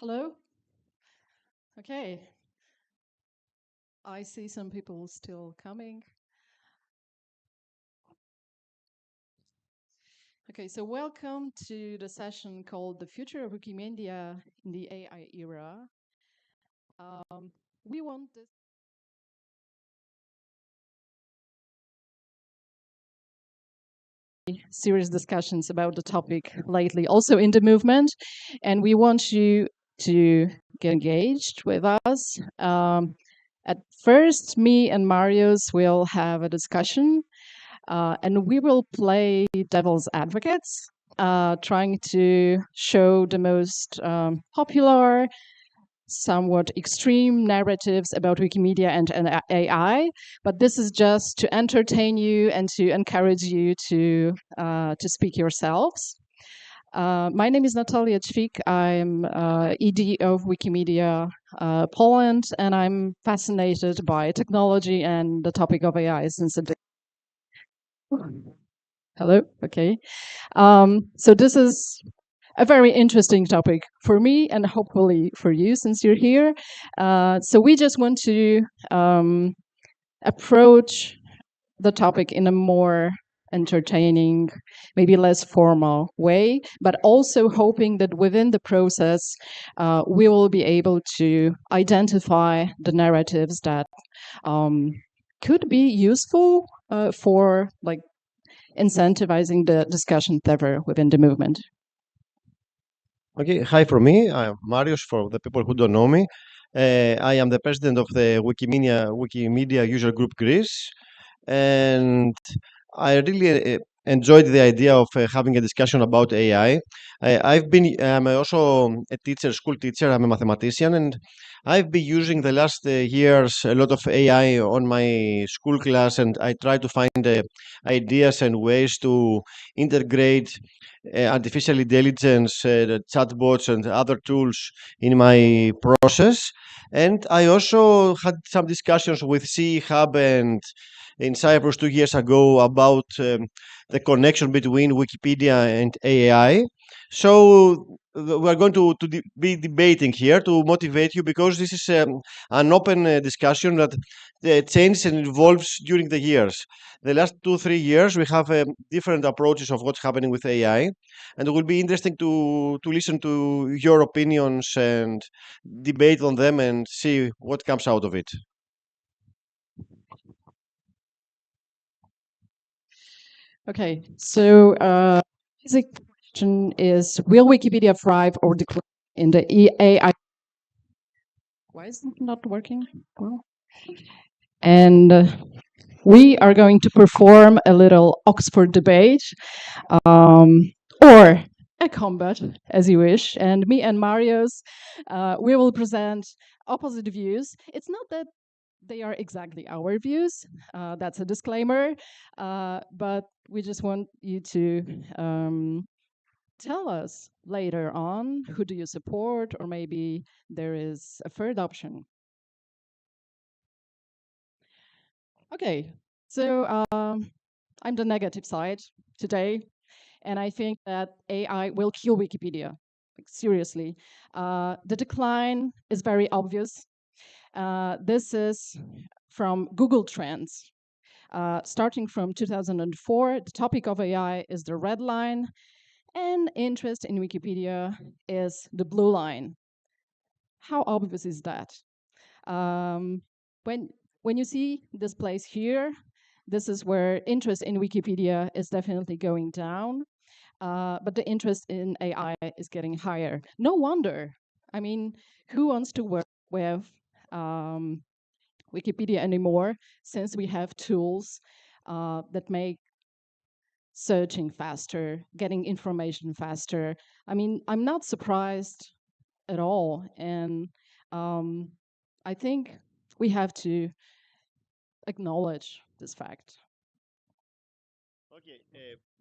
Hello? Okay. I see some people still coming. Okay, so welcome to the session called The Future of Wikimedia in the AI Era. We want this serious discussions about the topic lately, also in the movement, and we want you to get engaged with us. At first, me and Marius will have a discussion. And we will play devil's advocates, trying to show the most popular, somewhat extreme narratives about Wikimedia and AI. But this is just to entertain you and to encourage you to speak yourselves. My name is Natalia Ćvik. I'm ED of Wikimedia Poland, and I'm fascinated by technology and the topic of AI since a Hello. Okay. So this is a very interesting topic for me and hopefully for you since you're here. So we just want to approach the topic in a more entertaining, maybe less formal way, but also hoping that within the process, we will be able to identify the narratives that could be useful for like incentivizing the discussion ever within the movement. Okay, hi from me. I'm Marius for the people who don't know me. I am the president of the Wikimedia User Group Greece, and I really enjoyed the idea of having a discussion about AI. I'm also a teacher, school teacher. I'm a mathematician, and I've been using the last years a lot of AI on my school class, and I try to find ideas and ways to integrate artificial intelligence, the chatbots, and other tools in my process. And I also had some discussions with CE Hub and in Cyprus 2 years ago about the connection between Wikipedia and AI. So we are going to be debating here to motivate you because this is an open discussion that changes and evolves during the years. The last 2 3 years we have different approaches of what's happening with AI, and it will be interesting to listen to your opinions and debate on them and see what comes out of it. Okay, so basic question is: will Wikipedia thrive or decline in the AI? Why is it not working? Well, and we are going to perform a little Oxford debate, um, or a combat, as you wish. And me and Marius, we will present opposite views. It's not that they are exactly our views. That's a disclaimer. But we just want you to tell us later on who do you support, or maybe there is a third option. Okay, so I'm the negative side today, and I think that AI will kill Wikipedia. Like, seriously, the decline is very obvious. This is from Google Trends. Starting from 2004, the topic of AI is the red line, and interest in Wikipedia is the blue line. How obvious is that? Um, when when you see this place here, this is where interest in Wikipedia is definitely going down, but the interest in AI is getting higher. No wonder. I mean, who wants to work with um, Wikipedia anymore since we have tools that make searching faster, getting information faster? I mean, I'm not surprised at all. And um, I think we have to acknowledge this fact. Okay,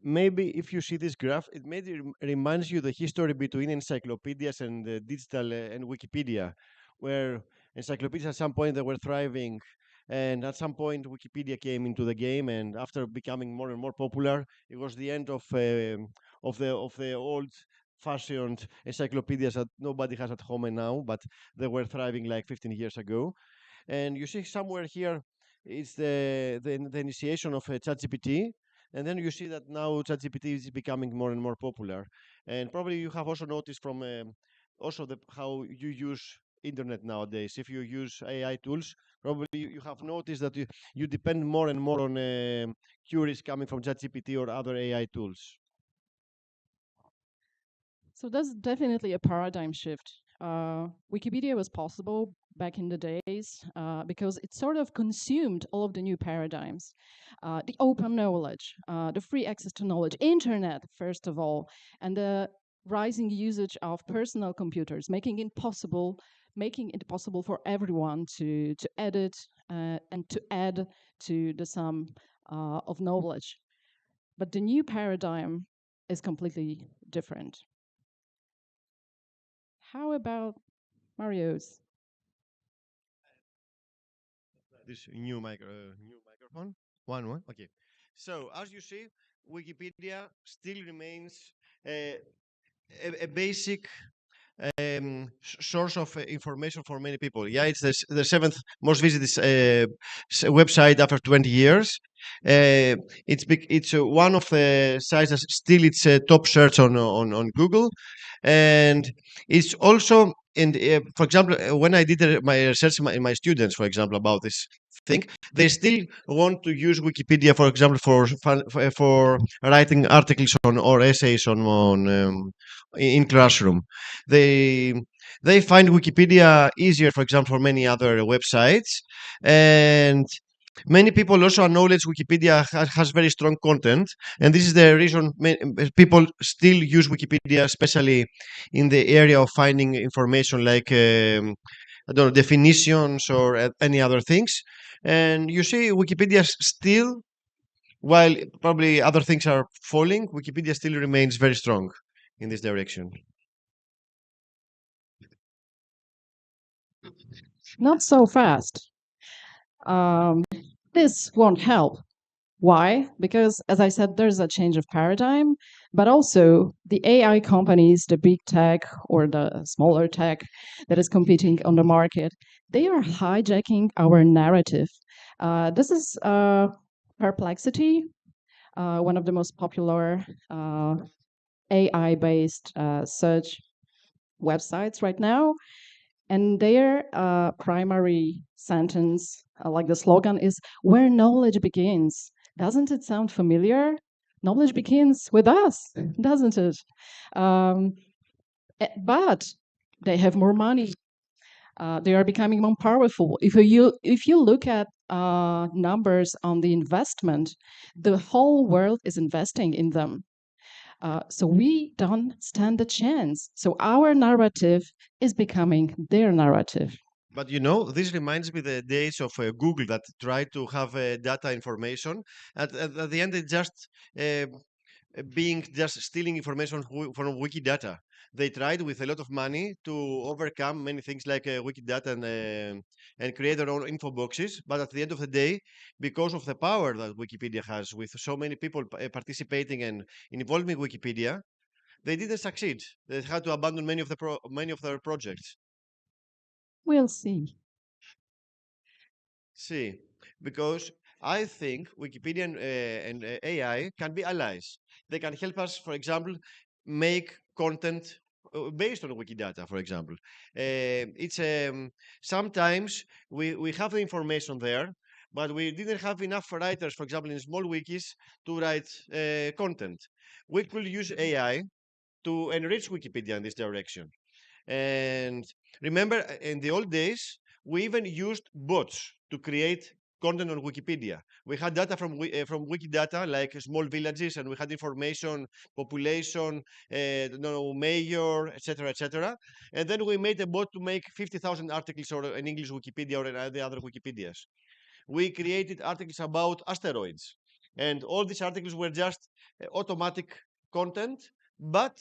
maybe if you see this graph, it maybe reminds you the history between encyclopedias and digital and Wikipedia, where encyclopedias at some point they were thriving, and at some point Wikipedia came into the game, and after becoming more and more popular, it was the end of the old fashioned encyclopedias that nobody has at home now, but they were thriving like 15 years ago. And you see somewhere here is the initiation of ChatGPT, and then you see that now ChatGPT is becoming more and more popular. And probably you have also noticed from also how you use internet nowadays. If you use AI tools, probably you have noticed that you depend more and more on queries coming from ChatGPT or other AI tools. So that's definitely a paradigm shift. Wikipedia was possible back in the days because it sort of consumed all of the new paradigms. The open knowledge, the free access to knowledge, internet, first of all, and the rising usage of personal computers, making it possible for everyone to edit and to add to the sum of knowledge. But the new paradigm is completely different. How about Mario's? This new microphone. One. Okay. So as you see, Wikipedia still remains a basic source of information for many people. Yeah, it's the seventh most visited website after 20 years. It's one of the sites that still it's a top search on Google, and it's also in for example when I did my research in my students, for example, about this thing, they still want to use Wikipedia, for example, for writing articles on or essays on in classroom. They they find Wikipedia easier, for example, for many other websites, and many people also acknowledge Wikipedia has very strong content, and this is the reason people still use Wikipedia, especially in the area of finding information like I don't know, definitions or any other things. And you see, Wikipedia still, while probably other things are falling, Wikipedia still remains very strong in this direction. Not so fast. Um, this won't help. Why? Because, as I said, there's a change of paradigm, but also the AI companies, the big tech or the smaller tech that is competing on the market, they are hijacking our narrative. This is Perplexity, one of the most popular AI based search websites right now. And their primary sentence, like the slogan, is where knowledge begins. Doesn't it sound familiar? Knowledge begins with us, doesn't it? Um, but they have more money. They are becoming more powerful. If you look at numbers on the investment, the whole world is investing in them. So we don't stand a chance. So our narrative is becoming their narrative. But you know, this reminds me the days of Google that tried to have data information. At the end, it just uh, being just stealing information from Wikidata. They tried with a lot of money to overcome many things like Wikidata and create their own info boxes. But at the end of the day, because of the power that Wikipedia has, with so many people participating and involving Wikipedia, they didn't succeed. They had to abandon many of their projects. We'll see. See, because I think Wikipedia and AI can be allies. They can help us, for example, make content based on Wikidata, for example. It's sometimes we have the information there, but we didn't have enough writers, for example, in small wikis to write content. We could use AI to enrich Wikipedia in this direction. And remember, in the old days, we even used bots to create content on Wikipedia. We had data from Wikidata, like small villages, and we had information, population, no, mayor, etc., etc. And then we made a bot to make 50,000 articles or in English Wikipedia or in the other Wikipedias. We created articles about asteroids, and all these articles were just automatic content, but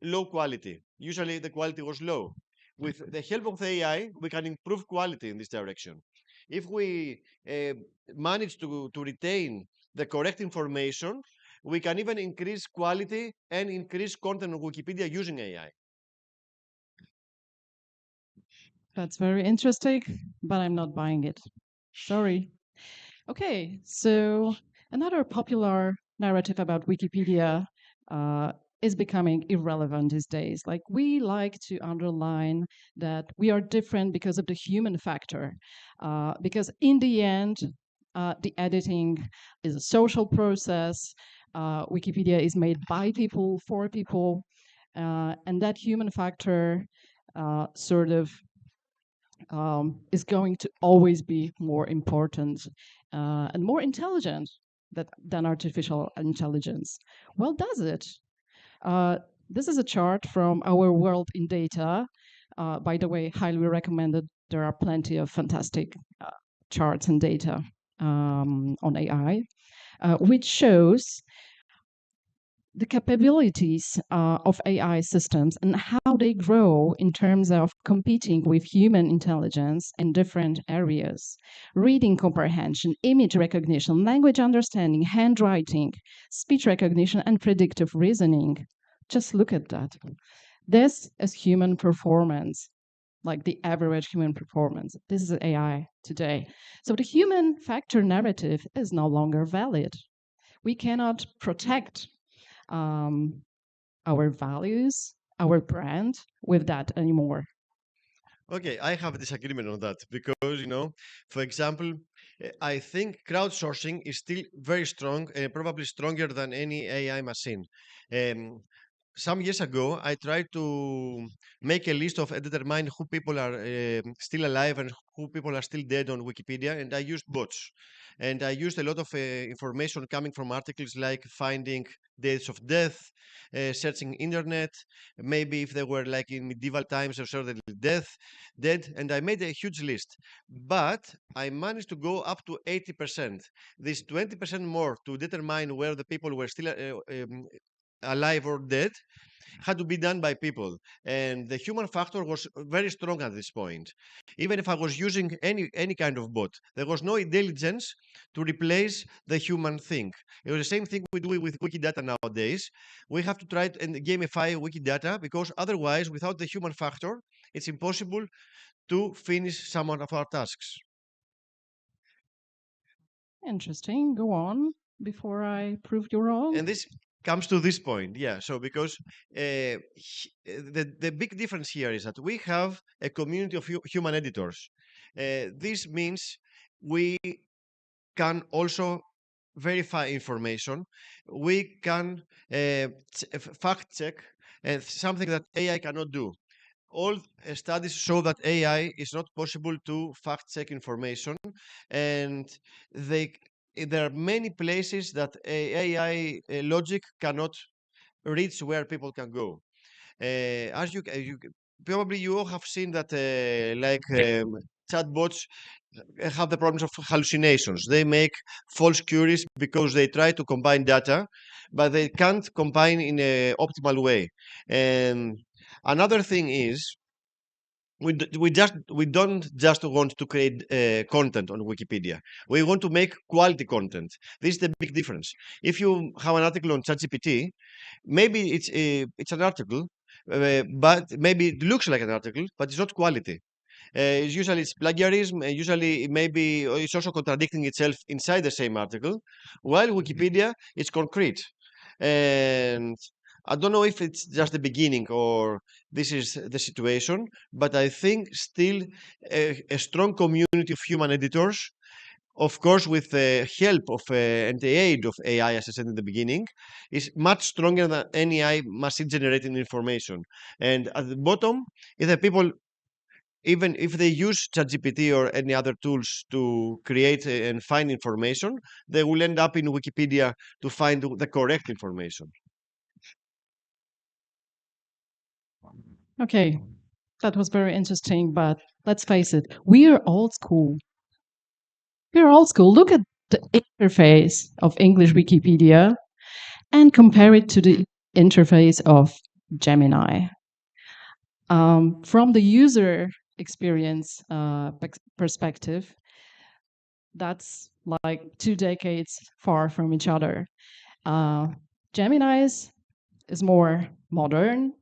low quality. Usually the quality was low. With the help of the AI, we can improve quality in this direction. If we manage to retain the correct information, We can even increase quality and increase content on Wikipedia using AI. That's very interesting, but I'm not buying it. Sorry. Okay, so another popular narrative about Wikipedia uh, is becoming irrelevant these days. Like, we like to underline that we are different because of the human factor, because in the end, the editing is a social process. Wikipedia is made by people for people, and that human factor sort of is going to always be more important and more intelligent than artificial intelligence. Well, does it? Uh, this is a chart from our World in Data. By the way, highly recommended. There are plenty of fantastic charts and data on AI, which shows the capabilities of AI systems and how they grow in terms of competing with human intelligence in different areas. Reading comprehension, image recognition, language understanding, handwriting, speech recognition, and predictive reasoning. Just look at that. This is human performance, like the average human performance. This is AI today. So the human factor narrative is no longer valid. We cannot protect um, our values, our brand with that anymore. Okay, I have a disagreement on that because, for example, I think crowdsourcing is still very strong and probably stronger than any AI machine. Um, some years ago, I tried to make a list of and determine who people are still alive and who people are still dead on Wikipedia, and I used bots. And I used a lot of information coming from articles like finding dates of death, searching internet, maybe if they were like in medieval times or certainly dead, and I made a huge list. But I managed to go up to 80%. This 20% more to determine where the people were still alive or dead had to be done by people. And the human factor was very strong at this point. Even if I was using any kind of bot, there was no intelligence to replace the human thing. It was the same thing we do with Wikidata nowadays. We have to try and gamify Wikidata because otherwise, without the human factor, it's impossible to finish some of our tasks. Interesting. Go on before I prove you wrong. And this comes to this point, yeah. So because the big difference here is that we have a community of human editors. This means we can also verify information. We can fact check something that AI cannot do. All studies show that AI is not possible to fact check information, and they there are many places that AI logic cannot reach where people can go. As you probably you all have seen that chatbots have the problems of hallucinations. They make false queries because they try to combine data, but they can't combine in an optimal way. And another thing is we don't just want to create content on Wikipedia. We want to make quality content. This is the big difference. If you have an article on ChatGPT, maybe it's an article, but maybe it looks like an article, but it's not quality. Usually it's plagiarism, and usually maybe it's also contradicting itself inside the same article, while Wikipedia is concrete. And I don't know if it's just the beginning or this is the situation, but I think still a strong community of human editors, of course, with the help of and the aid of AI, as I said in the beginning, is much stronger than any AI machine generating information. And at the bottom, if the people even if they use ChatGPT or any other tools to create and find information, they will end up in Wikipedia to find the correct information. Okay, that was very interesting, but let's face it, we are old school. We're old school. Look at the interface of English Wikipedia and compare it to the interface of Gemini. From the user experience perspective, that's like 2 decades far from each other. Uh, Gemini's is more modern,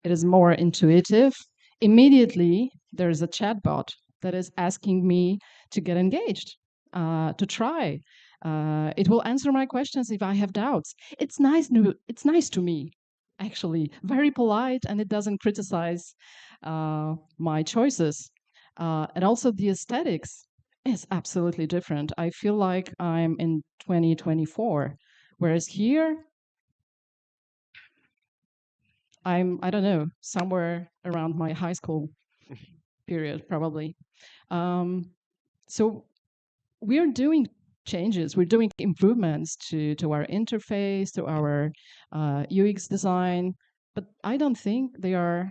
it is more intuitive. Immediately, there is a chatbot that is asking me to get engaged, to try. It will answer my questions if I have doubts. It's nice to me, actually, very polite, and it doesn't criticize my choices. And also, the aesthetics is absolutely different. I feel like I'm in 2024, whereas here I don't know, somewhere around my high school period, probably. Um, so we're doing changes, we're doing improvements to our interface, to our UX design, but I don't think they are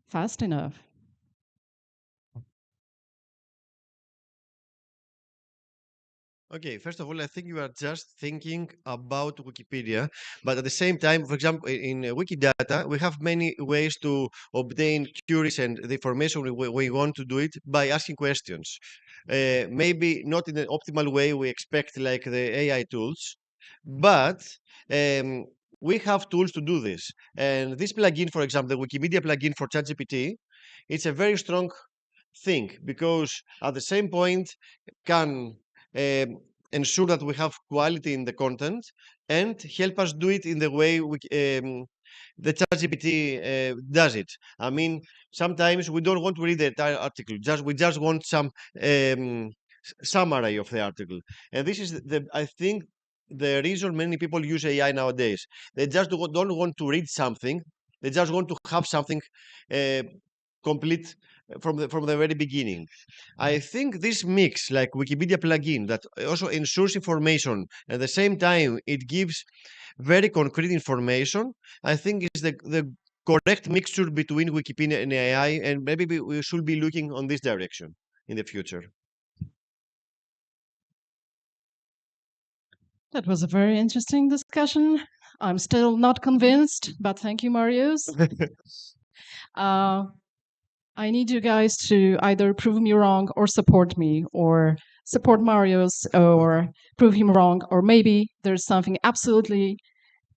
fast enough. Okay, first of all, I think you are just thinking about Wikipedia, but at the same time, for example, in Wikidata, we have many ways to obtain queries and the information we want to do it by asking questions. Maybe not in the optimal way we expect, like the AI tools, but um, we have tools to do this. And this plugin, for example, the Wikimedia plugin for ChatGPT, it's a very strong thing because at the same point can um, ensure that we have quality in the content and help us do it in the way the ChatGPT does it. I mean, sometimes we don't want to read the entire article; we just want some summary of the article. And this is I think the reason many people use AI nowadays. They just don't want to read something; they just want to have something uh, complete from the very beginning. I think this mix, like Wikipedia plugin, that also ensures information at the same time it gives very concrete information. I think is the correct mixture between Wikipedia and AI, and maybe we should be looking on this direction in the future. That was a very interesting discussion. I'm still not convinced, but thank you, Marius. Uh, I need you guys to either prove me wrong or support me, or support Marius or prove him wrong, or maybe there's something absolutely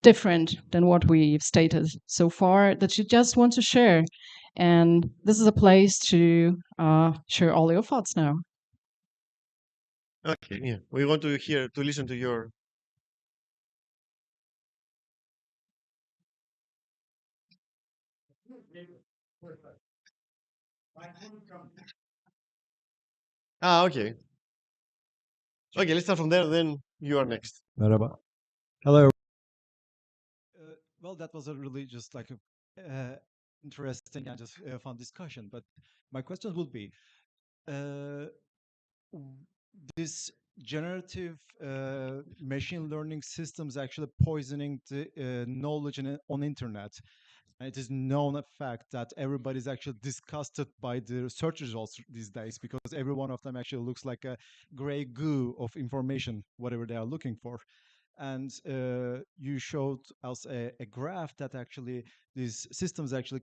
different than what we've stated so far that you just want to share. And this is a place to share all your thoughts now. Okay, yeah, we want to hear to listen to your. Ah, okay. Okay, let's start from there. Then you are next. Merhaba. Hello. Well, that was a really just like a interesting and just fun discussion. But my question would be, uh, w- this generative machine learning systems actually poisoning the knowledge on internet. And it is known a fact that everybody's actually disgusted by the search results these days because every one of them actually looks like a gray goo of information, whatever they are looking for. And you showed us a graph that actually these systems actually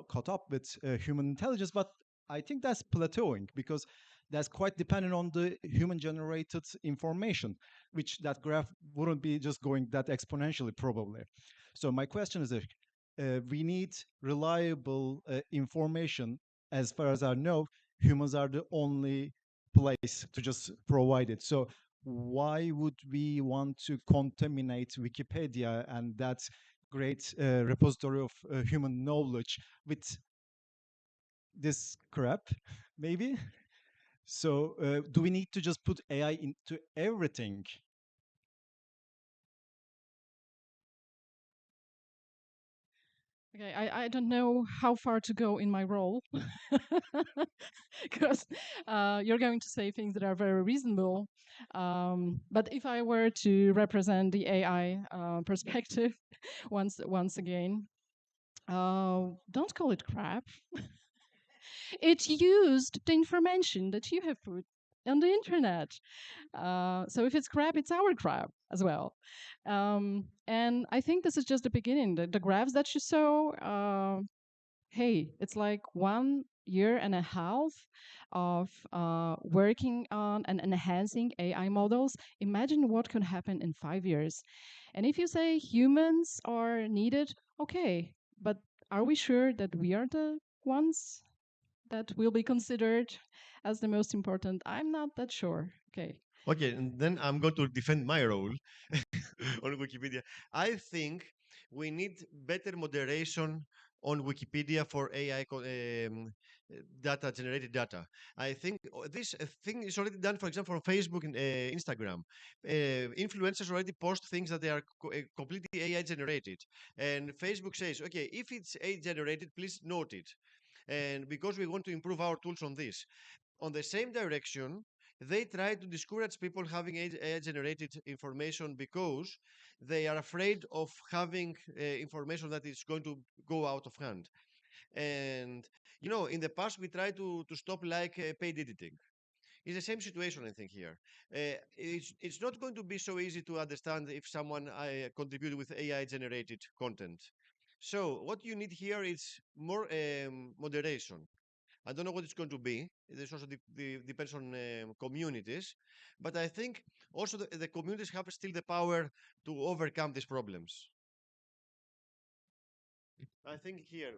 caught up with human intelligence, but I think that's plateauing because that's quite dependent on the human generated information, which that graph wouldn't be just going that exponentially probably. So my question is, we need reliable information. As far as I know, humans are the only place to just provide it. So why would we want to contaminate Wikipedia and that great repository of human knowledge with this crap, maybe? So do we need to just put AI into everything? Okay, I don't know how far to go in my role because you're going to say things that are very reasonable. But if I were to represent the AI perspective once again, don't call it crap. It used the information that you have put on the internet. So if it's crap, it's our crap as well. And I think this is just the beginning. The graphs that you saw, hey, it's like one year and a half of working on and enhancing AI models, imagine what could happen in 5 years. And if you say humans are needed, okay, but are we sure that we are the ones that will be considered as the most important? I'm not that sure. Okay. Okay, and then I'm going to defend my role on Wikipedia. I think we need better moderation on Wikipedia for AI data, generated data. I think this thing is already done, for example, on Facebook and Instagram. Influencers already post things that they are completely AI generated. And Facebook says, okay, if it's AI generated, please note it. And because we want to improve our tools on this. On the same direction, they try to discourage people having AI generated information because they are afraid of having information that is going to go out of hand. And, in the past, we tried to stop like paid editing. It's the same situation, I think, here. It's not going to be so easy to understand if someone contributed with AI generated content. So, what you need here is more moderation. I don't know what it's going to be. This also depends on communities. But I think also the communities have still the power to overcome these problems. I think here,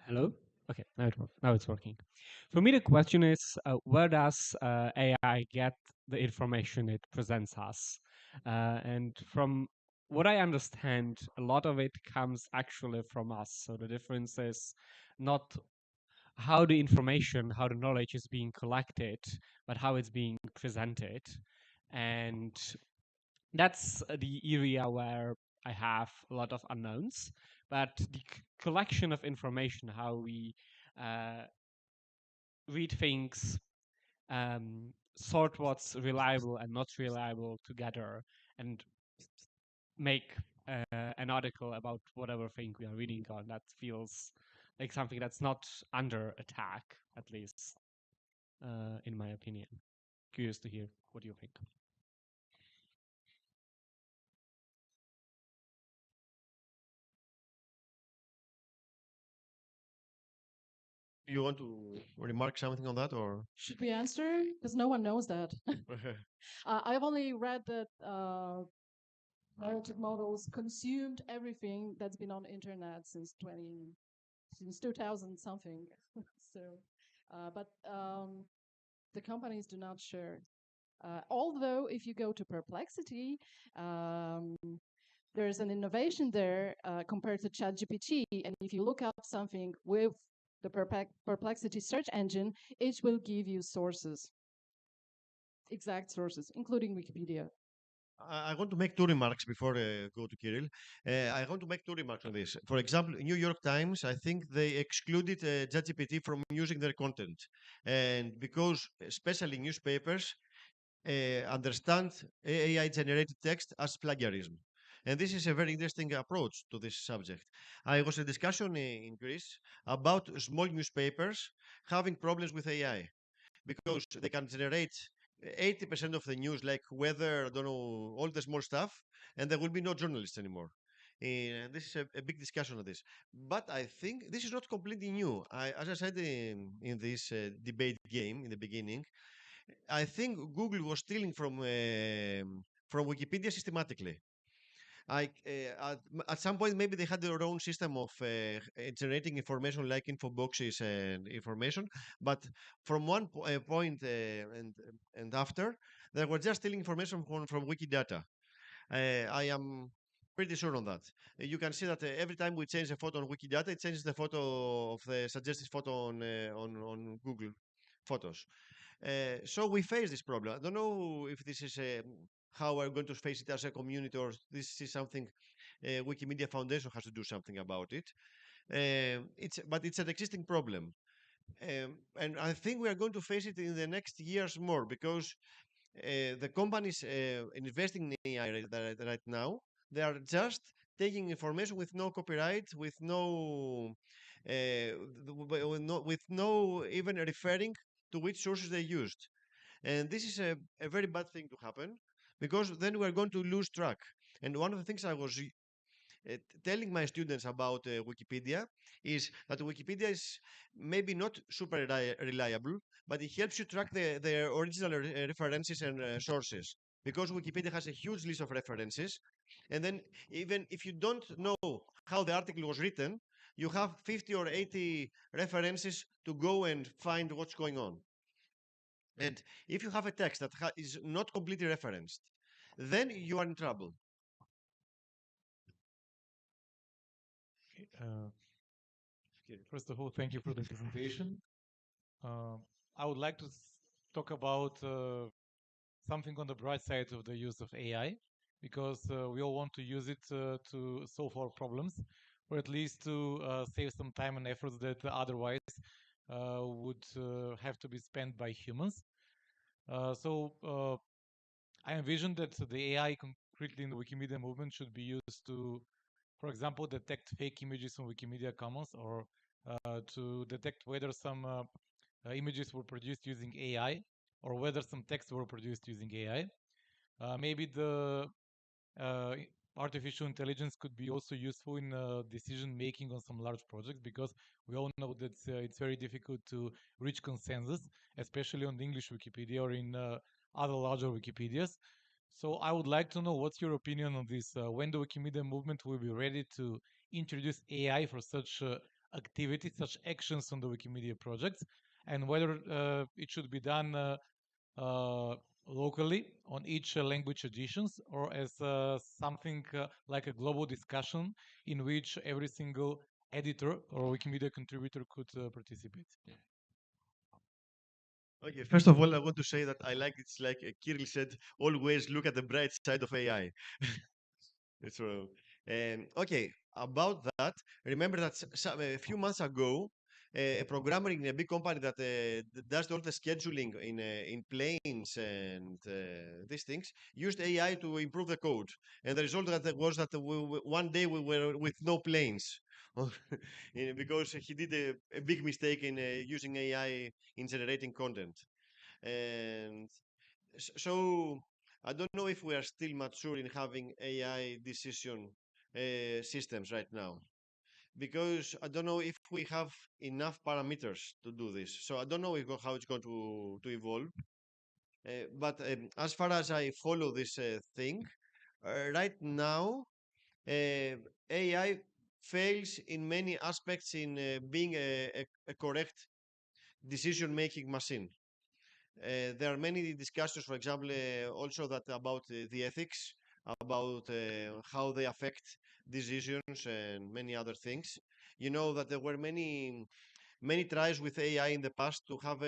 Hello? Okay, now it's working. For me, the question is, where does AI get the information it presents us? And from what I understand, a lot of it comes actually from us. So the difference is not how the information, how the knowledge is being collected, but how it's being presented. And that's the area where I have a lot of unknowns. But the collection of information, how we uh, read things, sort what's reliable and not reliable together, and make an article about whatever thing we are reading on, that feels like something that's not under attack, at least in my opinion. Curious to hear what you think. you want to remark something on that, or? Should we answer? Because no one knows that. I've only read that narrative models consumed everything that's been on internet since 2000 something. So, but the companies do not share. Although, if you go to Perplexity, there's an innovation there compared to ChatGPT. And if you look up something with the Perplexity search engine, it will give you sources, exact sources, including Wikipedia. I want to make two remarks before go to Kirill. I want to make two remarks on this. For example, New York Times, I think they excluded ChatGPT from using their content, and because especially newspapers understand AI-generated text as plagiarism. And this is a very interesting approach to this subject. I was a discussion in Greece about small newspapers having problems with AI because they can generate 80% of the news, like weather, I don't know, all the small stuff, and there will be no journalists anymore. And this is a big discussion on this. But I think this is not completely new. As I said in this debate game in the beginning, I think Google was stealing from Wikipedia systematically. At some point, maybe they had their own system of generating information like info boxes and information. But from one point and after, they were just stealing information from Wikidata. I am pretty sure on that. You can see that every time we change a photo on Wikidata, it changes the photo of the suggested photo on Google Photos. So we face this problem. I don't know if this is how we're going to face it as a community, or this is something Wikimedia Foundation has to do something about it. But it's an existing problem, and I think we are going to face it in the next years more because the companies investing in AI right now, they are just taking information with no copyright, with no even referring to which sources they used. And this is a very bad thing to happen, because then we are going to lose track. And one of the things I was telling my students about Wikipedia is that Wikipedia is maybe not super reliable, but it helps you track the original references and sources, because Wikipedia has a huge list of references. And then, even if you don't know how the article was written, you have 50 or 80 references to go and find what's going on. And if you have a text that is not completely referenced, then you are in trouble. Okay, first of all, thank you for the presentation. Uh, I would like to talk about something on the bright side of the use of AI, because we all want to use it to solve our problems, or at least to save some time and efforts that otherwise would have to be spent by humans. So I envision that the AI concretely in the Wikimedia movement should be used to, for example, detect fake images on Wikimedia Commons, or to detect whether some images were produced using AI, or whether some text were produced using AI. Maybe the uh, artificial intelligence could be also useful in decision making on some large projects, because we all know that it's very difficult to reach consensus, especially on the English Wikipedia or in other larger Wikipedias. So I would like to know what's your opinion on this. When the Wikimedia movement will be ready to introduce AI for such activities, such actions on the Wikimedia projects, and whether it should be done uh, locally on each language editions, or as something like a global discussion in which every single editor or Wikimedia contributor could participate. Okay, first of all, I want to say that I like it's like Kirill said, always look at the bright side of AI. So, okay, about that, remember that a few months ago, a programmer in a big company that does all the scheduling in planes and these things used AI to improve the code. And the result was that one day we were with no planes. Because he did a big mistake in using AI in generating content. And so I don't know if we are still mature in having AI decision systems right now, because I don't know if we have enough parameters to do this. So I don't know how it's going to evolve. But as far as I follow this thing, right now, AI fails in many aspects in being a correct decision-making machine. There are many discussions, for example, also that about the ethics, about how they affect decisions and many other things. You know that there were many tries with AI in the past to have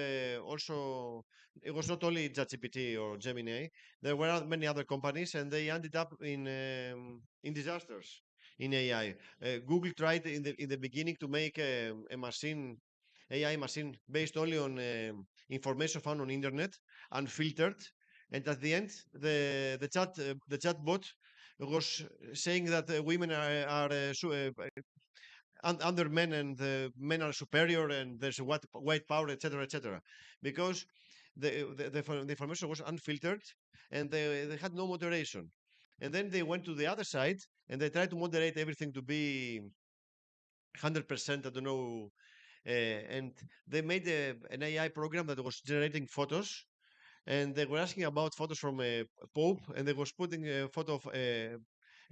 also, it was not only ChatGPT or Gemini, there were many other companies, and they ended up in disasters in AI. Google tried in the beginning to make a machine, AI machine, based only on information found on internet, unfiltered, and at the end, the chatbot was saying that women are under men, and the men are superior, and there's a white power, etc., etc. Because the information was unfiltered, and they had no moderation. And then they went to the other side, and they tried to moderate everything to be 100%, I don't know. And they made an AI program that was generating photos, and they were asking about photos from a pope, and they was putting a photo of a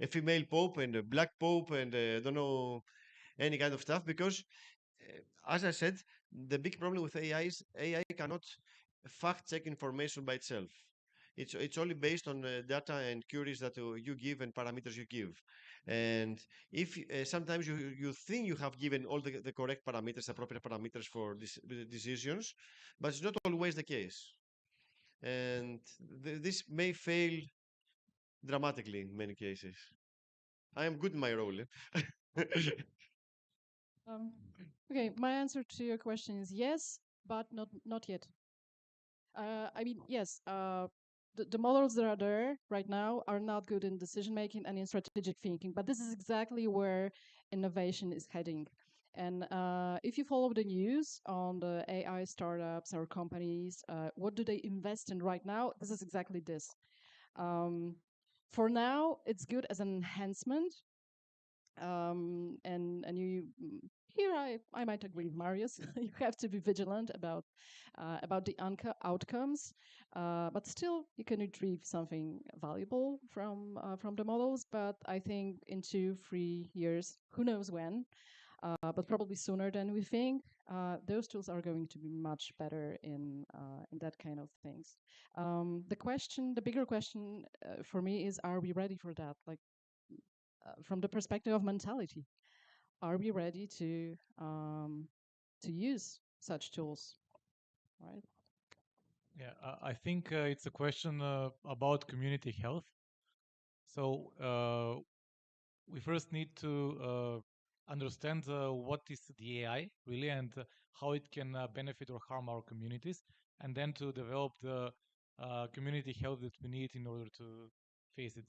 female pope and a black pope, and I don't know, any kind of stuff, because as I said, the big problem with AI is AI cannot fact check information by itself. It's only based on data and queries that you give and parameters you give. And if sometimes you think you have given all the correct parameters, appropriate parameters for decisions, but it's not always the case. And this may fail dramatically in many cases. I am good in my role. Um, okay, my answer to your question is yes, but not yet. I mean, yes. the models that are there right now are not good in decision making and in strategic thinking. But this is exactly where innovation is heading. And if you follow the news on the AI startups or companies, what do they invest in right now? This is exactly this. Um, for now, it's good as an enhancement. And you here I might agree with Marius. You have to be vigilant about the outcomes, but still you can retrieve something valuable from the models. But I think in 2-3 years, who knows when, but probably sooner than we think, those tools are going to be much better in that kind of things. The bigger question for me is, are we ready for that? Like from the perspective of mentality, are we ready to use such tools, right? Yeah, I think it's a question about community health. So we first need to understand what is the AI really, and how it can benefit or harm our communities, and then to develop the community health that we need in order to face it.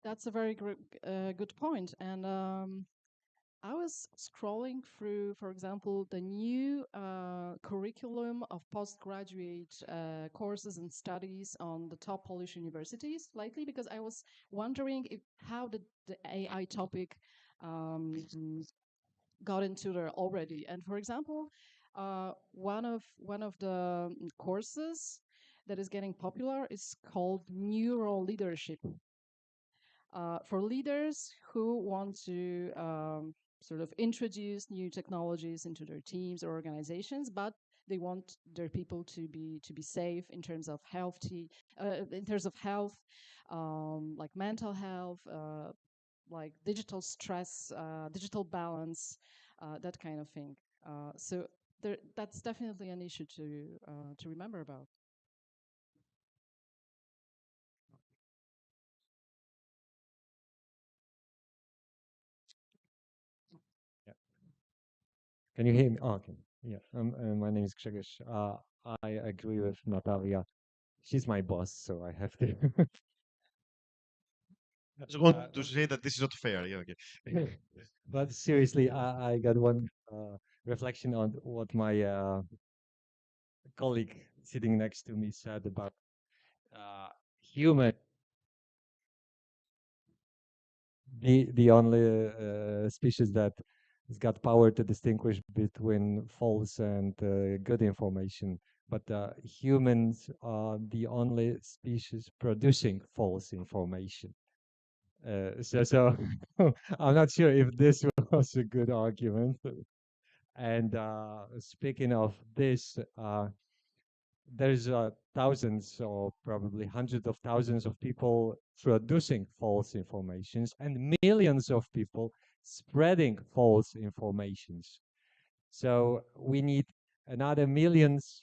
That's a very good point. And I was scrolling through, for example, the new curriculum of postgraduate courses and studies on the top Polish universities lately, because I was wondering how the AI topic um, got into there already. And for example, one of the courses that is getting popular is called Neuro Leadership, for leaders who want to sort of introduce new technologies into their teams or organizations, but they want their people to be safe in terms of health, like mental health, like digital stress, digital balance, that kind of thing. So that's definitely an issue to remember about. Yeah. Can you hear me? Oh, okay. Yeah. My name is Grzegorz. I agree with Natalia. She's my boss, so I have to. I just want to say that this is not fair. Yeah, okay. But seriously, I got one reflection on what my colleague sitting next to me said about uh, human, the only species that has got power to distinguish between false and good information. But humans are the only species producing false information. So I'm not sure if this was a good argument. And speaking of this, there's thousands or probably hundreds of thousands of people producing false informations and millions of people spreading false informations. So we need another millions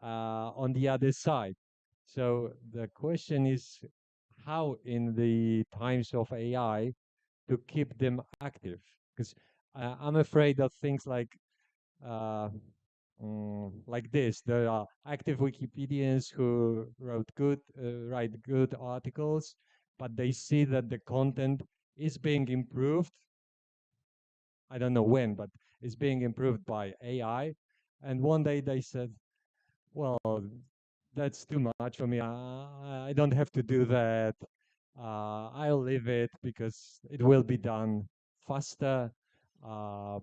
on the other side. So the question is how in the times of AI to keep them active? Because I'm afraid of things uh, like this. There are active Wikipedians who write good articles, but they see that the content is being improved. I don't know when, but it's being improved by AI. And one day they said, well, that's too much for me. I don't have to do that. I'll leave it because it will be done faster, uh,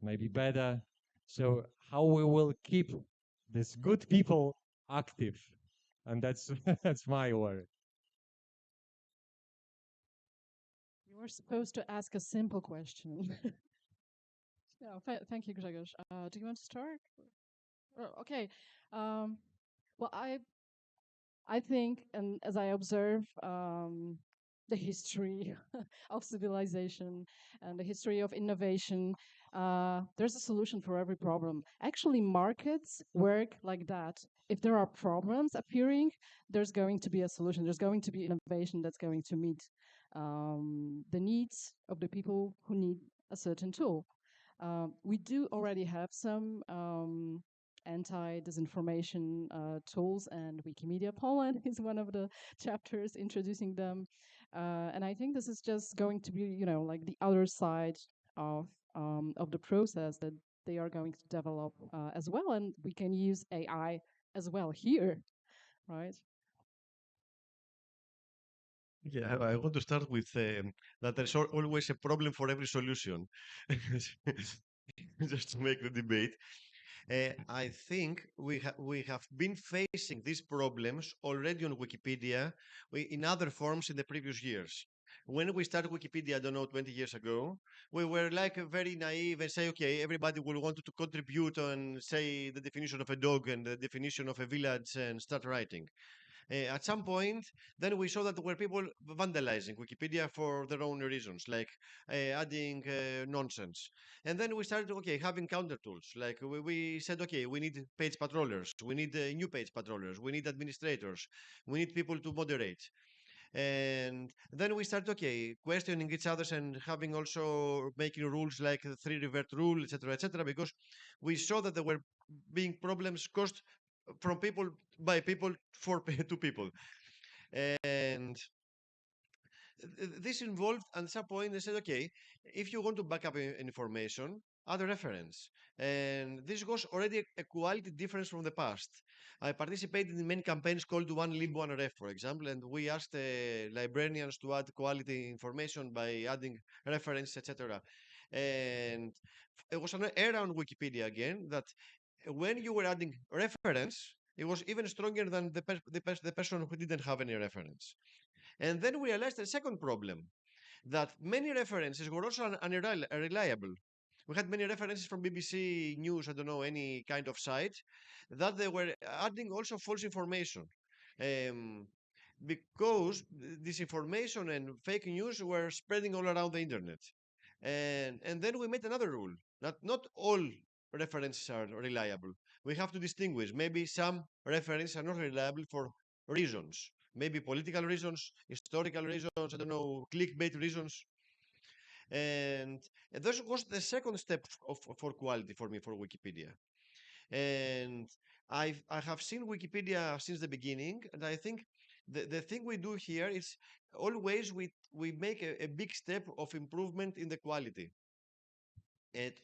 maybe better. So how we will keep these good people active? And that's that's my worry. You were supposed to ask a simple question. No, thank you, Grzegorz. Do you want to start? Okay. Um, well, I think, and as I observe the history of civilization and the history of innovation, there's a solution for every problem. Actually, markets work like that. If there are problems appearing, there's going to be a solution. There's going to be innovation that's going to meet the needs of the people who need a certain tool. We do already have some anti-disinformation tools, and Wikimedia Poland is one of the chapters introducing them. And I think this is just going to be, like the other side of the process that they are going to develop as well, and we can use AI as well here, right? Yeah, I want to start with that there's always a problem for every solution. Just to make the debate. I think we have been facing these problems already on Wikipedia in other forms in the previous years. When we started Wikipedia, I don't know, 20 years ago, we were like very naive and say, okay, everybody will want to contribute and say the definition of a dog and the definition of a village and start writing. At some point, then we saw that there were people vandalizing Wikipedia for their own reasons, like adding nonsense. And then we started, okay, having counter tools. Like we said, okay, we need page patrollers, we need new page patrollers, we need administrators, we need people to moderate. And then we started, okay, questioning each other and having also making rules like the three revert rule, etc., because we saw that there were being problems caused from people by people for to people. And this involved at some point they said, okay, if you want to back up information, add a reference. And this was already a quality difference from the past. I participated in many campaigns called One Lib, One Ref, for example, and we asked librarians to add quality information by adding reference, etc. And it was an era on Wikipedia again that when you were adding reference, it was even stronger than the person who didn't have any reference. And then we realized a second problem, that many references were also unreliable. We had many references from BBC News, I don't know, any kind of site, that they were adding also false information. Um, because disinformation and fake news were spreading all around the internet. And then we made another rule that not all references are reliable. We have to distinguish. Maybe some references are not reliable for reasons. Maybe political reasons, historical reasons, I don't know, clickbait reasons. And this was the second step for quality for me for Wikipedia. And I have seen Wikipedia since the beginning, and I think the thing we do here is always we make a big step of improvement in the quality. And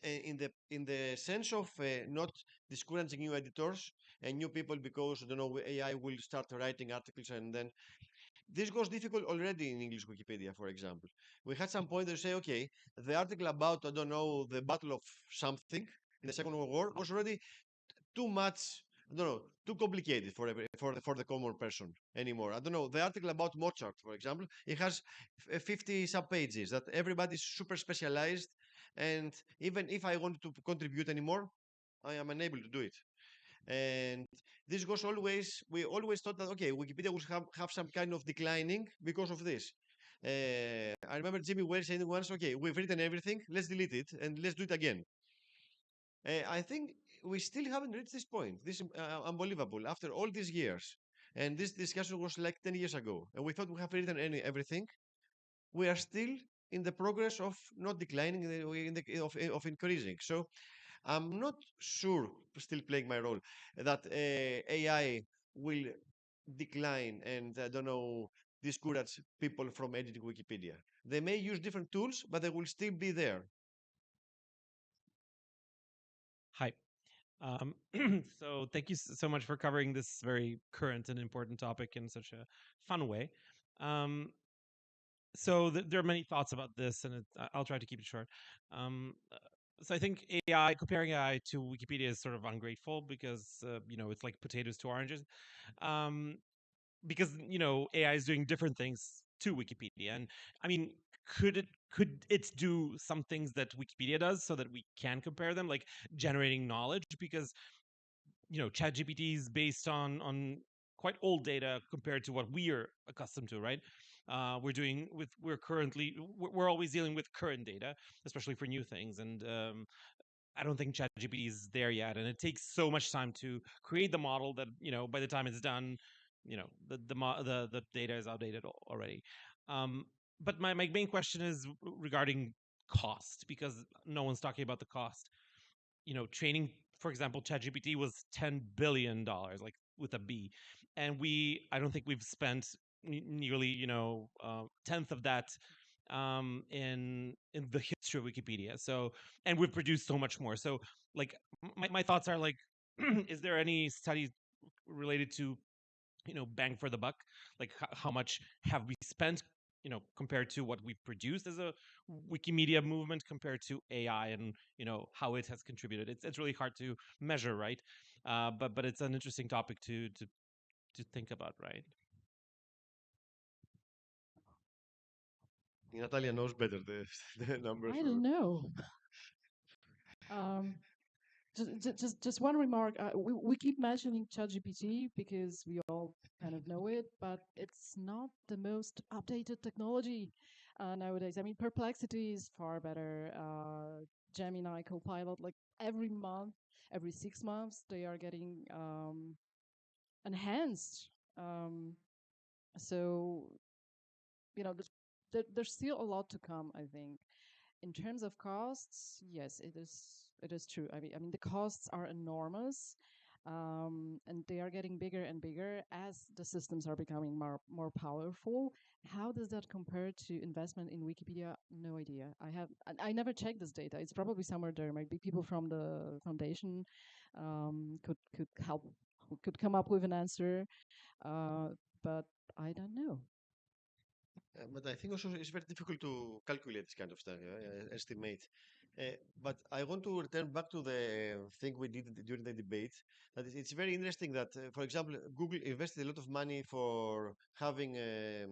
in the sense of not discouraging new editors and new people because I don't know AI will start writing articles and then this was difficult already in English Wikipedia, for example. We had some point to say, okay, the article about I don't know the Battle of something in the Second World War was already too much. I don't know, too complicated for the common person anymore. I don't know. The article about Mozart, for example, it has 50 sub pages that everybody is super specialized, and even if I want to contribute anymore, I am unable to do it. And this was always, we always thought that, okay, Wikipedia will have some kind of declining because of this. I remember Jimmy Wales saying once, okay, we've written everything, let's delete it and let's do it again. I think we still haven't reached this point. This is unbelievable after all these years. And this discussion was like 10 years ago. And we thought we have written everything. We are still in the progress of not declining, of increasing. So I'm not sure, still playing my role, that AI will decline and I don't know discourage people from editing Wikipedia. They may use different tools, but they will still be there. Hi. Um, so thank you so much for covering this very current and important topic in such a fun way. Um, so there are many thoughts about this, and I'll try to keep it short. Um, so I think AI, comparing AI to Wikipedia is sort of ungrateful because it's like potatoes to oranges. Um, because AI is doing different things to Wikipedia, and I mean, could it do some things that Wikipedia does so that we can compare them, like generating knowledge? Because ChatGPT is based on quite old data compared to what we are accustomed to, right? We're always dealing with current data, especially for new things, and I don't think ChatGPT is there yet, and it takes so much time to create the model that by the time it's done, the data is outdated already. Um, but my main question is regarding cost, because no one's talking about the cost. Training for example, ChatGPT was $10 billion, like with a B, and I don't think we've spent nearly, tenth of that in the history of Wikipedia. So, and we've produced so much more. So, like, my thoughts are like, is there any study related to bang for the buck, like how much have we spent compared to what we've produced as a Wikimedia movement compared to AI, and how it has contributed. It's really hard to measure, right? But it's an interesting topic to think about, right? Natalia knows better the numbers. I don't know. Um, just one remark. We keep mentioning ChatGPT because we all kind of know it, but it's not the most updated technology nowadays. I mean, Perplexity is far better. Gemini, Copilot, like every month, every 6 months, they are getting enhanced. So there's still a lot to come, I think. In terms of costs, yes, it is true. I mean the costs are enormous, and they are getting bigger and bigger as the systems are becoming more powerful. How does that compare to investment in Wikipedia? No idea. I never checked this data. It's probably somewhere there. Maybe people from the foundation could help, could come up with an answer, but I don't know. But I think also it's very difficult to calculate this kind of stuff, estimate. But I want to return back to the thing we did during the debate. That it's very interesting that, for example, Google invested a lot of money for having, I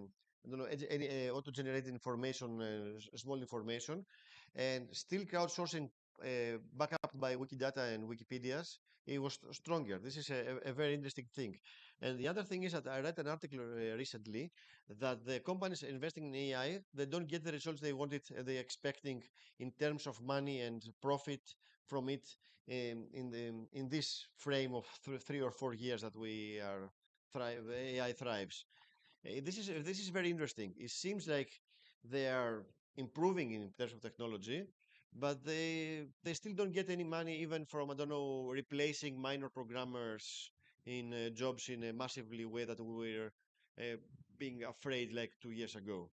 don't know, any auto-generated information, small information, and still crowdsourcing backup by Wikidata and Wikipedia's, it was stronger. This is a very interesting thing. And the other thing is that I read an article recently that the companies investing in AI, they don't get the results they wanted, they expecting in terms of money and profit from it in this frame of 3 or 4 years that we are AI thrives. This is very interesting. It seems like they are improving in terms of technology, but they still don't get any money even from, I don't know, replacing minor programmers in jobs in a massively way that we were uh, being afraid like 2 years ago.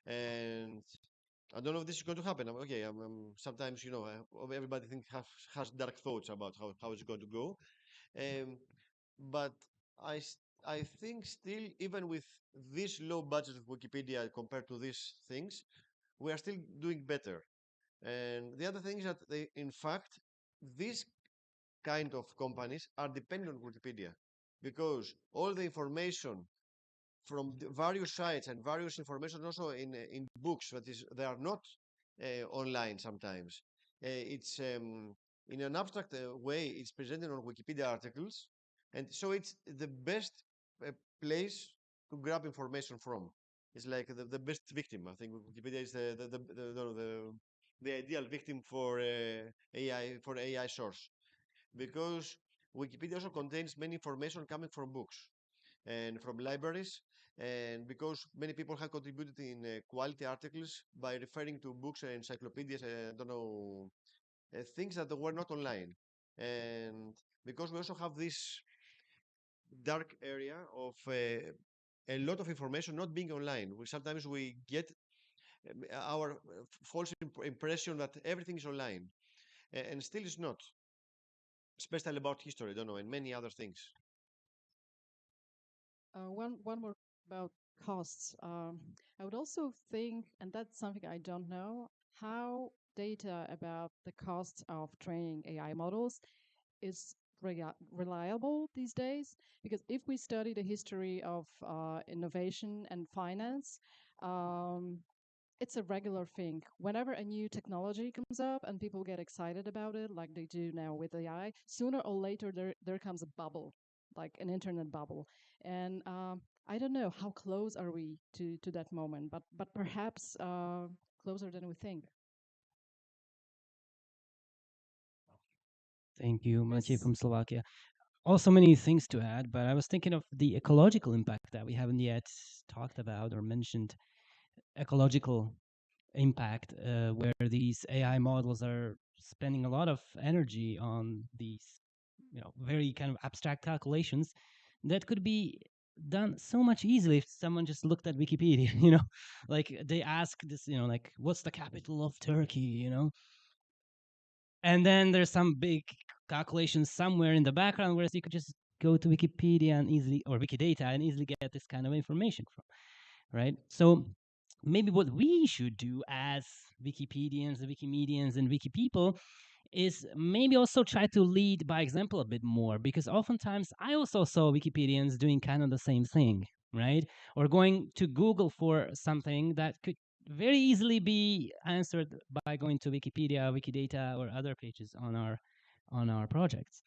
And I don't know if this is going to happen. Okay, sometimes everybody has dark thoughts about how it's going to go. Um, but I think still, even with this low budget of Wikipedia compared to these things, we are still doing better. And the other thing is that in fact, these kind of companies are dependent on Wikipedia because all the information from the various sites and various information also in books that is they are not online sometimes. It's in an abstract way. It's presented on Wikipedia articles, and so it's the best place to grab information from. It's like the best victim. I think Wikipedia is the ideal victim for AI source because Wikipedia also contains many information coming from books and from libraries, and because many people have contributed in quality articles by referring to books and encyclopedias, I don't know, things that were not online. And because we also have this dark area of a lot of information not being online, sometimes we get our false impression that everything is online, and still is not, especially about history, I don't know, and many other things. One more about costs. I would also think, and that's something I don't know, how data about the costs of training AI models is reliable these days. Because if we study the history of innovation and finance, it's a regular thing. Whenever a new technology comes up and people get excited about it, like they do now with AI, sooner or later there comes a bubble, like an internet bubble. And I don't know how close are we to that moment, but perhaps closer than we think. Thank you, Maciej Yes. from Slovakia. Also, many things to add, but I was thinking of the ecological impact that we haven't yet talked about or mentioned. Ecological impact, where these AI models are spending a lot of energy on these very kind of abstract calculations that could be done so much easily if someone just looked at Wikipedia. Like they ask this, like what's the capital of Turkey, and then there's some big calculation somewhere in the background, whereas you could just go to Wikipedia and easily, or Wikidata, and easily get this kind of information from, right? So maybe what we should do as Wikipedians, Wikimedians, and Wiki people is maybe also try to lead by example a bit more, because oftentimes I also saw Wikipedians doing kind of the same thing, right? Or going to Google for something that could very easily be answered by going to Wikipedia, Wikidata, or other pages on our projects.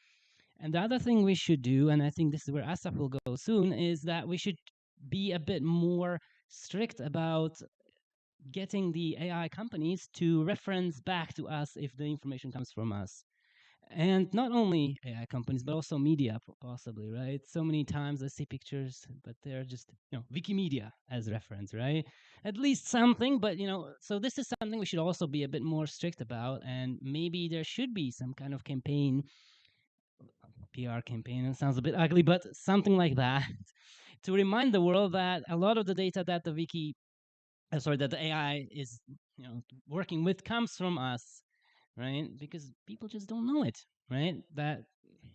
And the other thing we should do, and I think this is where Asaf will go soon, is that we should be a bit more strict about getting the AI companies to reference back to us if the information comes from us. And not only AI companies, but also media, possibly, right? So many times I see pictures, but they're just, Wikimedia as reference, right? At least something, but, so this is something we should also be a bit more strict about. And maybe there should be some kind of campaign, PR campaign, it sounds a bit ugly, but something like that to remind the world that a lot of the data that the that the AI is, working with comes from us, right? Because people just don't know it, right? That,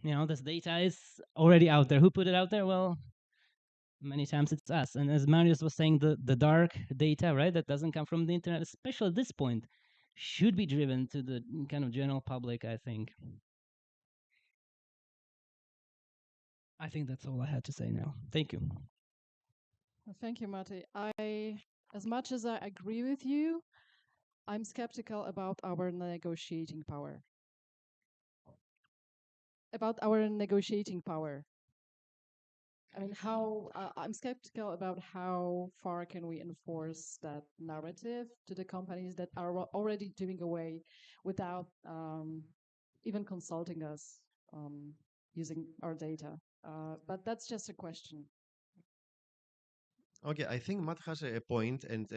this data is already out there. Who put it out there? Well, many times it's us. And as Marius was saying, the dark data, right, that doesn't come from the internet, especially at this point, should be driven to the kind of general public, I think. I think that's all I had to say now. Thank you. Thank you, Mate. As much as I agree with you, I'm skeptical about our negotiating power. I mean, I'm skeptical about how far can we enforce that narrative to the companies that are already doing away without even consulting us using our data. But that's just a question. Okay, I think Matt has a point, and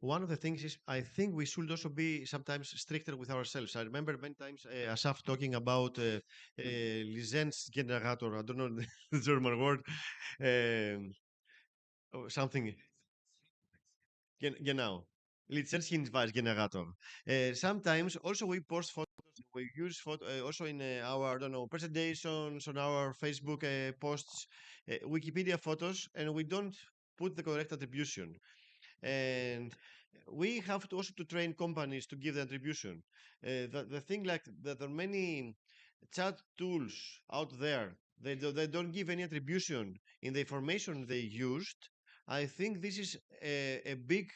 one of the things is I think we should also be sometimes stricter with ourselves. I remember many times Asaf talking about Lizenzgenerator. I don't know the German word, or something. Genau. Lizenzhinweisgenerator. Sometimes also we post photos, we use photo also in our, I don't know, presentations on our Facebook posts, Wikipedia photos, and we don't put the correct attribution. And we have to also to train companies to give the attribution. The thing like that, there are many chat tools out there. They don't give any attribution in the information they used. I think this is a big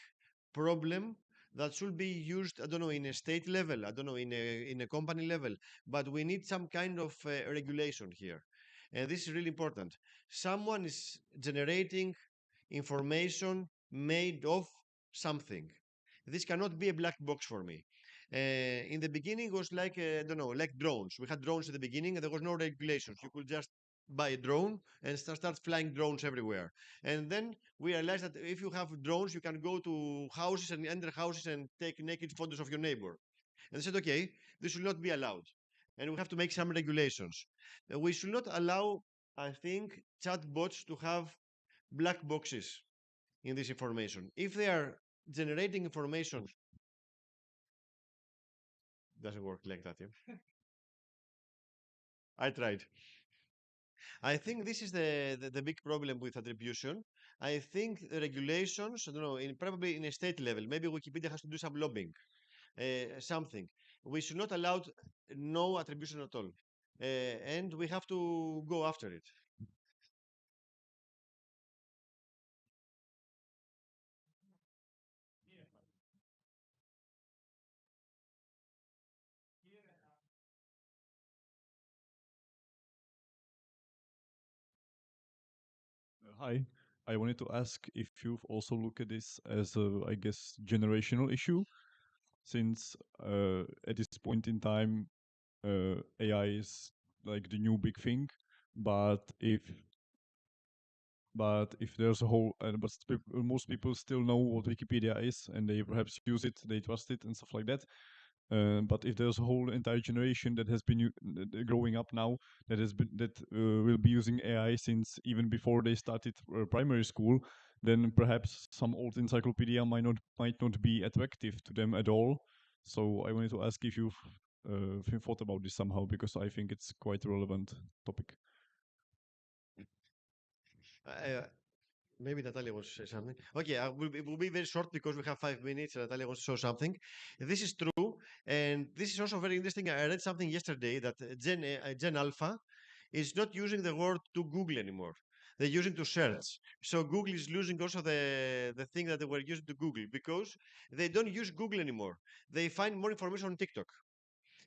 problem that should be used, I don't know, in a state level, I don't know, in a company level, but we need some kind of regulation here. And this is really important. Someone is generating information made of something. This cannot be a black box for me. In the beginning, it was like, I don't know, like drones. We had drones at the beginning, and there was no regulations. You could just buy a drone and start flying drones everywhere. And then we realized that if you have drones, you can go to houses and enter houses and take naked photos of your neighbor. And they said, okay, this should not be allowed. And we have to make some regulations. We should not allow, I think, chatbots to have black boxes in this information. If they are generating information, doesn't work like that, yeah? I tried. I think this is the big problem with attribution. I think the regulations, I don't know, probably in a state level, maybe Wikipedia has to do some lobbying, something. We should not allow no attribution at all. And we have to go after it. Hi. I wanted to ask if you've also looked at this as a, I guess, generational issue, since at this point in time, AI is like the new big thing. But if there's a whole, most people still know what Wikipedia is, and they perhaps use it, they trust it, and stuff like that. But if there's a whole entire generation that has been growing up now that will be using AI since even before they started primary school, then perhaps some old encyclopedia might not be attractive to them at all. So I wanted to ask if you've thought about this somehow, because I think it's quite a relevant topic. Maybe Natalia wants to say something. Okay, it will be very short because we have 5 minutes. Natalia wants to show something. This is true, and this is also very interesting. I read something yesterday that Gen Alpha is not using the word to Google anymore. They're using to search. So Google is losing also the thing that they were using to Google, because they don't use Google anymore. They find more information on TikTok.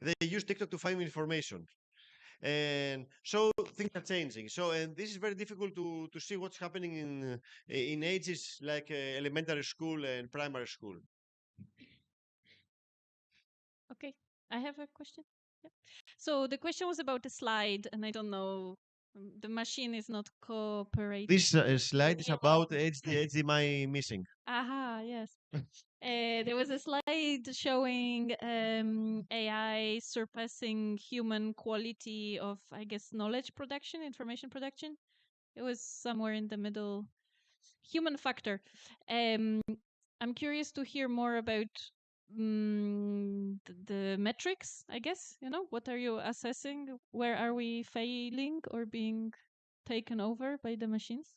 They use TikTok to find information. And so things are changing. So, and this is very difficult to see what's happening in ages like elementary school and primary school. Okay, I have a question. Yeah. So the question was about the slide, and I don't know, the machine is not cooperating. This slide is about HDMI missing. Aha, yes. There was a slide showing AI surpassing human quality of, I guess, knowledge production, information production. It was somewhere in the middle. Human factor. I'm curious to hear more about the metrics, I guess. What are you assessing? Where are we failing or being taken over by the machines?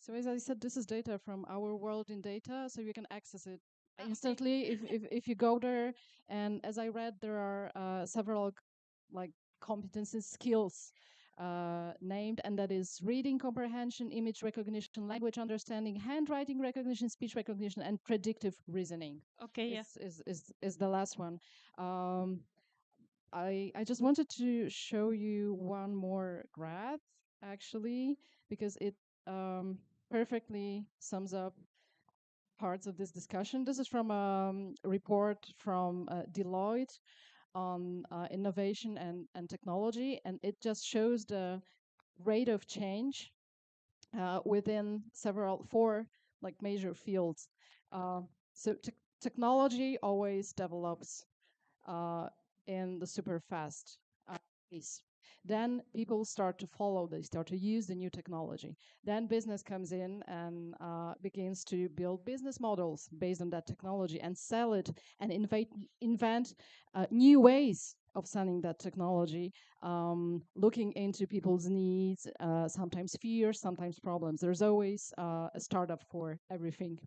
So as I said, this is data from our world in data, so you can access it instantly if you go there. And as I read, there are several like competencies, skills named, and that is reading comprehension, image recognition, language understanding, handwriting recognition, speech recognition, and predictive reasoning. Okay, yeah. Is the last one. I just wanted to show you one more graph, actually, because it perfectly sums up parts of this discussion. This is from a report from Deloitte on innovation and technology, and it just shows the rate of change within four major fields. So technology always develops in the super fast pace. Then people start to follow, they start to use the new technology. Then business comes in and begins to build business models based on that technology and sell it and invent new ways of selling that technology, looking into people's needs, sometimes fears, sometimes problems. There's always a startup for everything.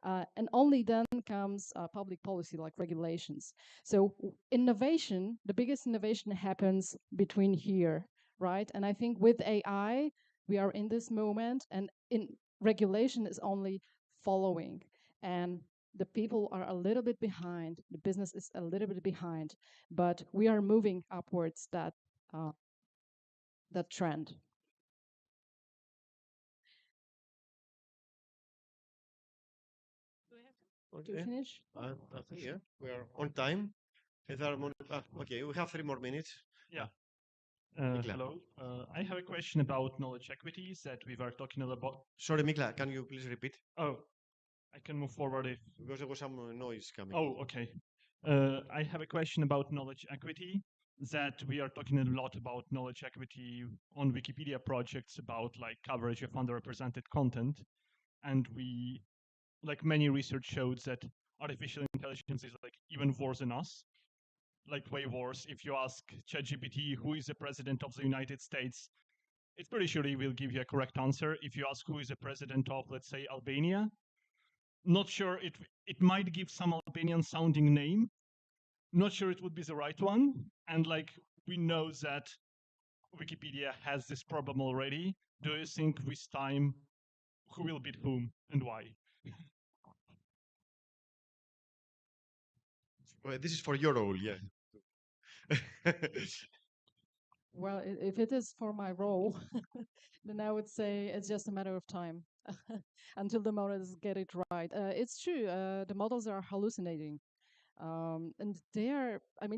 And only then comes public policy like regulations. So innovation, the biggest innovation happens between here, right? And I think with AI, we are in this moment, and in regulation is only following. And the people are a little bit behind, the business is a little bit behind, but we are moving upwards that trend. Okay. Do we finish? I think, yeah, we are on time. Okay, we have 3 more minutes. Yeah. Mikla. Hello. I have a question about knowledge equities that we were talking about. Sorry, Mikla, can you please repeat? Oh, I can move forward if. Because there was some noise coming. Oh, okay. I have a question about knowledge equity. That we are talking a lot about knowledge equity on Wikipedia projects about like coverage of underrepresented content, and we, like many research shows that artificial intelligence is like even worse than us. Like way worse. If you ask ChatGPT who is the president of the United States, it's pretty sure he will give you a correct answer. If you ask who is the president of, let's say, Albania, not sure it might give some Albanian sounding name. Not sure it would be the right one. And like we know that Wikipedia has this problem already. Do you think with time who will beat whom and why? Well, this is for your role, yeah. Well, if it is for my role, then I would say it's just a matter of time until the models get it right. It's true, the models are hallucinating. And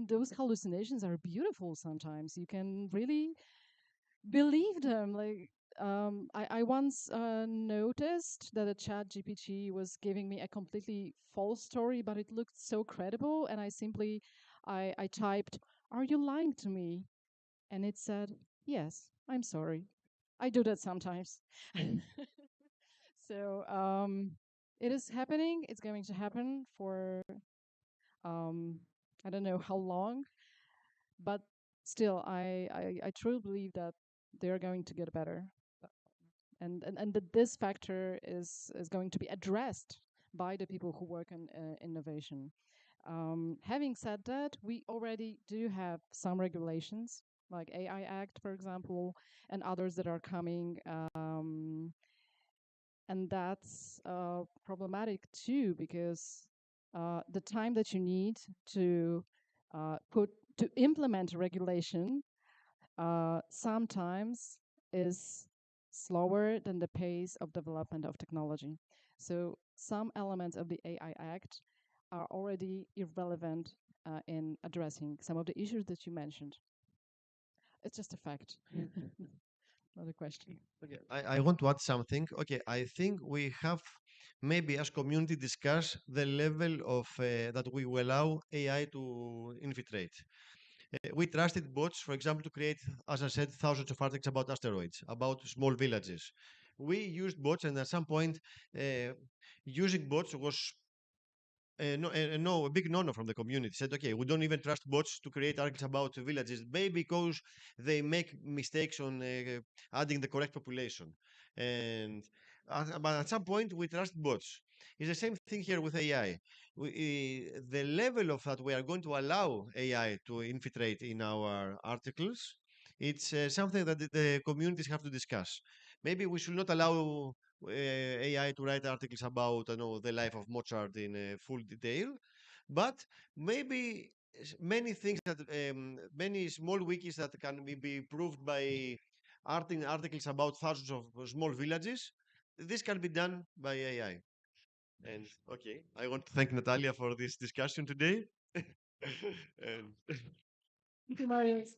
those hallucinations are beautiful sometimes. You can really believe them. Like, I once noticed that a chat GPT was giving me a completely false story, but it looked so credible. And I typed, "Are you lying to me?" And it said, "Yes, I'm sorry." I do that sometimes. So it is happening. It's going to happen for um, I don't know how long, but still, I truly believe that they're going to get better, and that this factor is going to be addressed by the people who work in innovation. Having said that, we already do have some regulations, like AI Act, for example, and others that are coming. And that's problematic too, because the time that you need to implement a regulation sometimes is slower than the pace of development of technology. So some elements of the AI Act are already irrelevant in addressing some of the issues that you mentioned. It's just a fact, not a question. Okay, I want to add something. Okay, I think we have maybe as community discuss the level of that we will allow AI to infiltrate. We trusted bots, for example, to create, as I said, thousands of articles about asteroids, about small villages. We used bots, and at some point, using bots was a big no-no from the community. Said, okay, we don't even trust bots to create articles about villages, maybe because they make mistakes on adding the correct population. And but at some point, we trust bots. It's the same thing here with AI. The level of that we are going to allow AI to infiltrate in our articles, it's something that the communities have to discuss. Maybe we should not allow AI to write articles about, the life of Mozart in full detail, but maybe many things that many small wikis that can be proved by articles about thousands of small villages. This can be done by AI. And okay, I want to thank Natalia for this discussion today. And Thank you, Marius.